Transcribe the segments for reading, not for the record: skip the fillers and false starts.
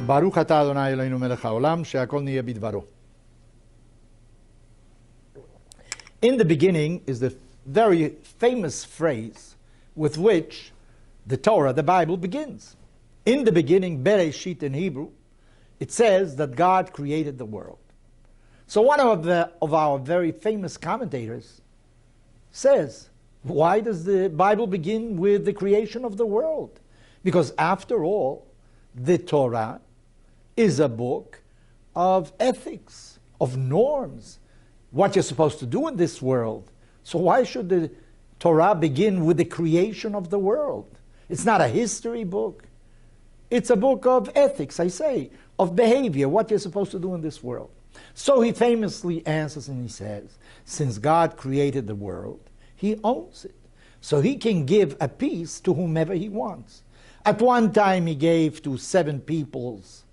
ברוך אתה אדוני אלוהינו מלך העולם, שהכל נהיה בדברו. In the beginning is the very famous phrase with which the Torah, the Bible, begins. In the beginning, Bereshit in Hebrew, it says that God created the world. So one of our very famous commentators says, why does the Bible begin with the creation of the world? Because after all, the Torah is a book of ethics, of norms, what you're supposed to do in this world. So why should the Torah begin with the creation of the world? It's not a history book. It's a book of ethics, I say, of behavior, what you're supposed to do in this world. So he famously answers and he says, since God created the world, he owns it. So he can give a piece to whomever he wants. At one time he gave to 7 peoples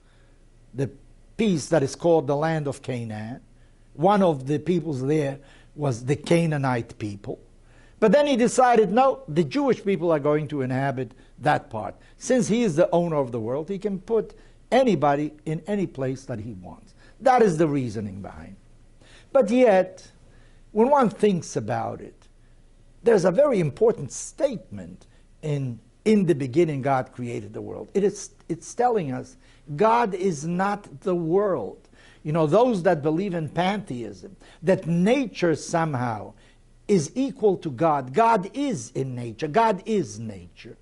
the piece that is called the land of Canaan. One of the peoples there was the Canaanite people. But then he decided, no, the Jewish people are going to inhabit that part. Since he is the owner of the world, he can put anybody in any place that he wants. That is the reasoning behind it. But yet, when one thinks about it, there's a very important statement in the beginning God created the world. It's telling us God is not the world. You know, those that believe in pantheism, that nature somehow is equal to God. God is in nature. God is nature.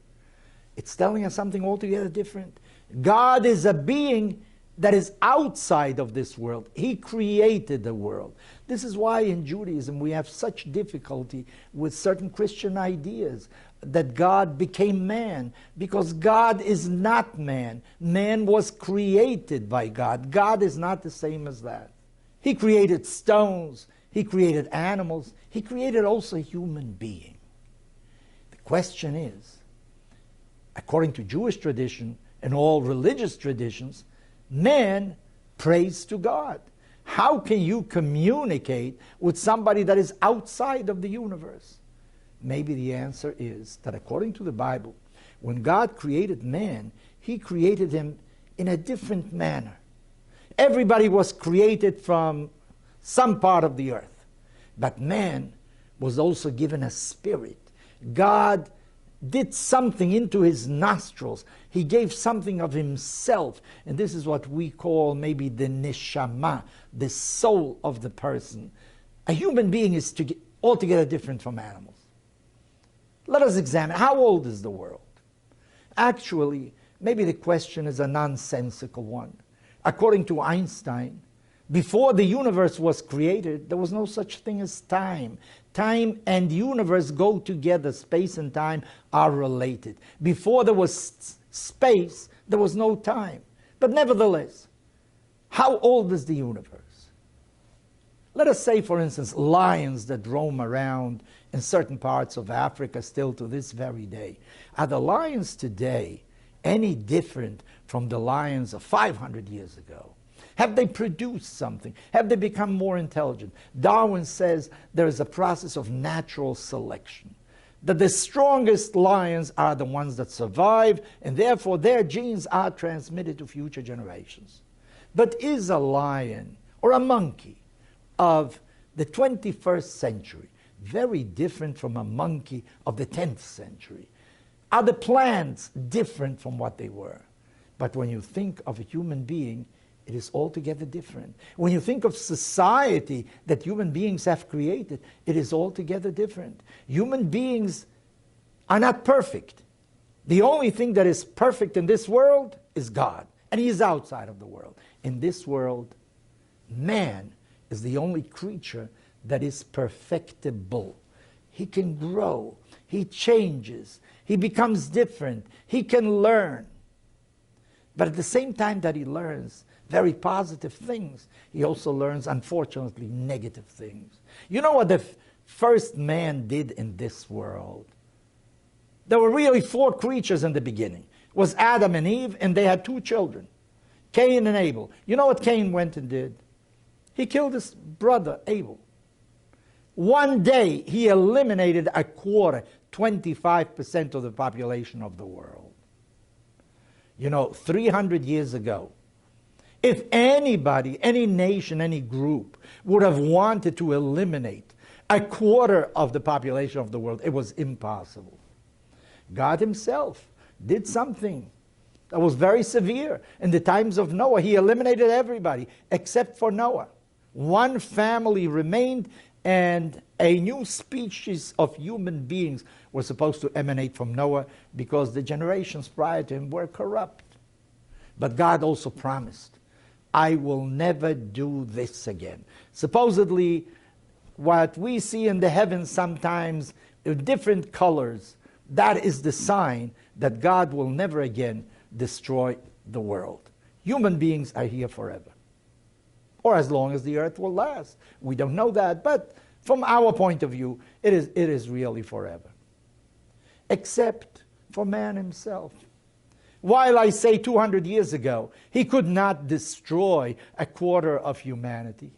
It's telling us something altogether different. God is a being that is outside of this world. He created the world. This is why in Judaism we have such difficulty with certain Christian ideas that God became man, because God is not man. Man was created by God. God is not the same as that. He created stones. He created animals. He created also a human being. The question is, according to Jewish tradition and all religious traditions, man prays to God. How can you communicate with somebody that is outside of the universe? Maybe the answer is that according to the Bible, when God created man, he created him in a different manner. Everybody was created from some part of the earth, but man was also given a spirit. God did something into his nostrils. He gave something of himself. And this is what we call maybe the neshama, the soul of the person. A human being is altogether different from animals. Let us examine, how old is the world? Actually, maybe the question is a nonsensical one. According to Einstein, before the universe was created, there was no such thing as time. Time and universe go together. Space and time are related. Before there was space, there was no time. But nevertheless, how old is the universe? Let us say, for instance, lions that roam around in certain parts of Africa still to this very day. Are the lions today any different from the lions of 500 years ago? Have they produced something? Have they become more intelligent? Darwin says there is a process of natural selection, that the strongest lions are the ones that survive, and therefore their genes are transmitted to future generations. But is a lion or a monkey of the 21st century very different from a monkey of the 10th century? Are the plants different from what they were? But when you think of a human being, it is altogether different. When you think of society that human beings have created, it is altogether different. Human beings are not perfect. The only thing that is perfect in this world is God, and he is outside of the world. In this world, man is the only creature that is perfectible. He can grow, he changes, he becomes different, he can learn. But at the same time that he learns very positive things, he also learns, unfortunately, negative things. You know what the first man did in this world? There were really 4 creatures in the beginning. It was Adam and Eve, and they had 2 children, Cain and Abel. You know what Cain went and did? He killed his brother Abel. One day, he eliminated a quarter, 25% of the population of the world. You know, 300 years ago, If anybody, any nation, any group would have wanted to eliminate a quarter of the population of the world, it was impossible. God himself did something that was very severe. In the times of Noah, he eliminated everybody except for Noah. One family remained, and a new species of human beings were supposed to emanate from Noah because the generations prior to him were corrupt. But God also promised, I will never do this again. Supposedly, what we see in the heavens sometimes in different colors, that is the sign that God will never again destroy the world. Human beings are here forever, or as long as the earth will last. We don't know that, but from our point of view, it is really forever. Except for man himself. While I say 200 years ago, he could not destroy a quarter of humanity,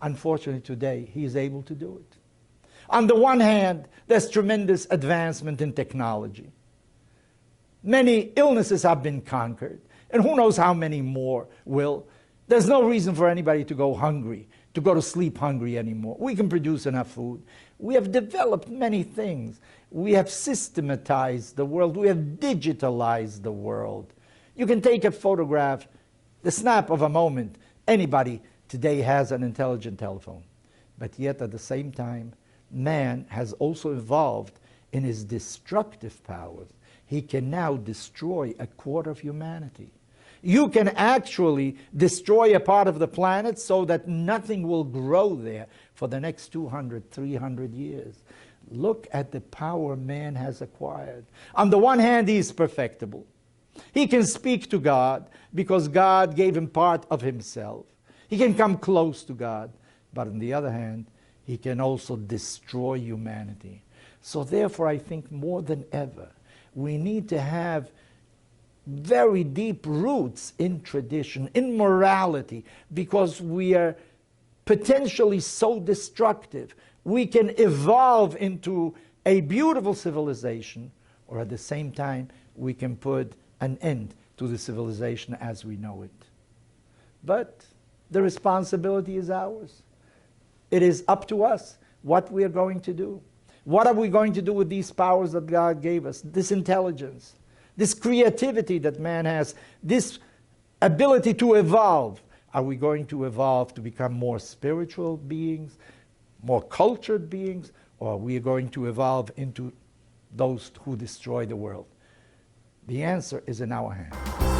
unfortunately today he is able to do it. On the one hand, there's tremendous advancement in technology. Many illnesses have been conquered, and who knows how many more will. There's no reason for anybody to go hungry, to go to sleep hungry anymore. We can produce enough food. We have developed many things. We have systematized the world. We have digitalized the world. You can take a photograph, the snap of a moment. Anybody today has an intelligent telephone. But yet at the same time, man has also evolved in his destructive powers. He can now destroy a quarter of humanity. You can actually destroy a part of the planet so that nothing will grow there for the next 200, 300 years. Look at the power man has acquired. On the one hand, he is perfectible. He can speak to God because God gave him part of himself. He can come close to God. But on the other hand, he can also destroy humanity. So therefore, I think more than ever, we need to have very deep roots in tradition, in morality, because we are potentially so destructive. We can evolve into a beautiful civilization, or at the same time, we can put an end to the civilization as we know it. But the responsibility is ours. It is up to us what we are going to do. What are we going to do with these powers that God gave us? This intelligence, this creativity that man has, this ability to evolve. Are we going to evolve to become more spiritual beings, more cultured beings, or are we going to evolve into those who destroy the world? The answer is in our hands.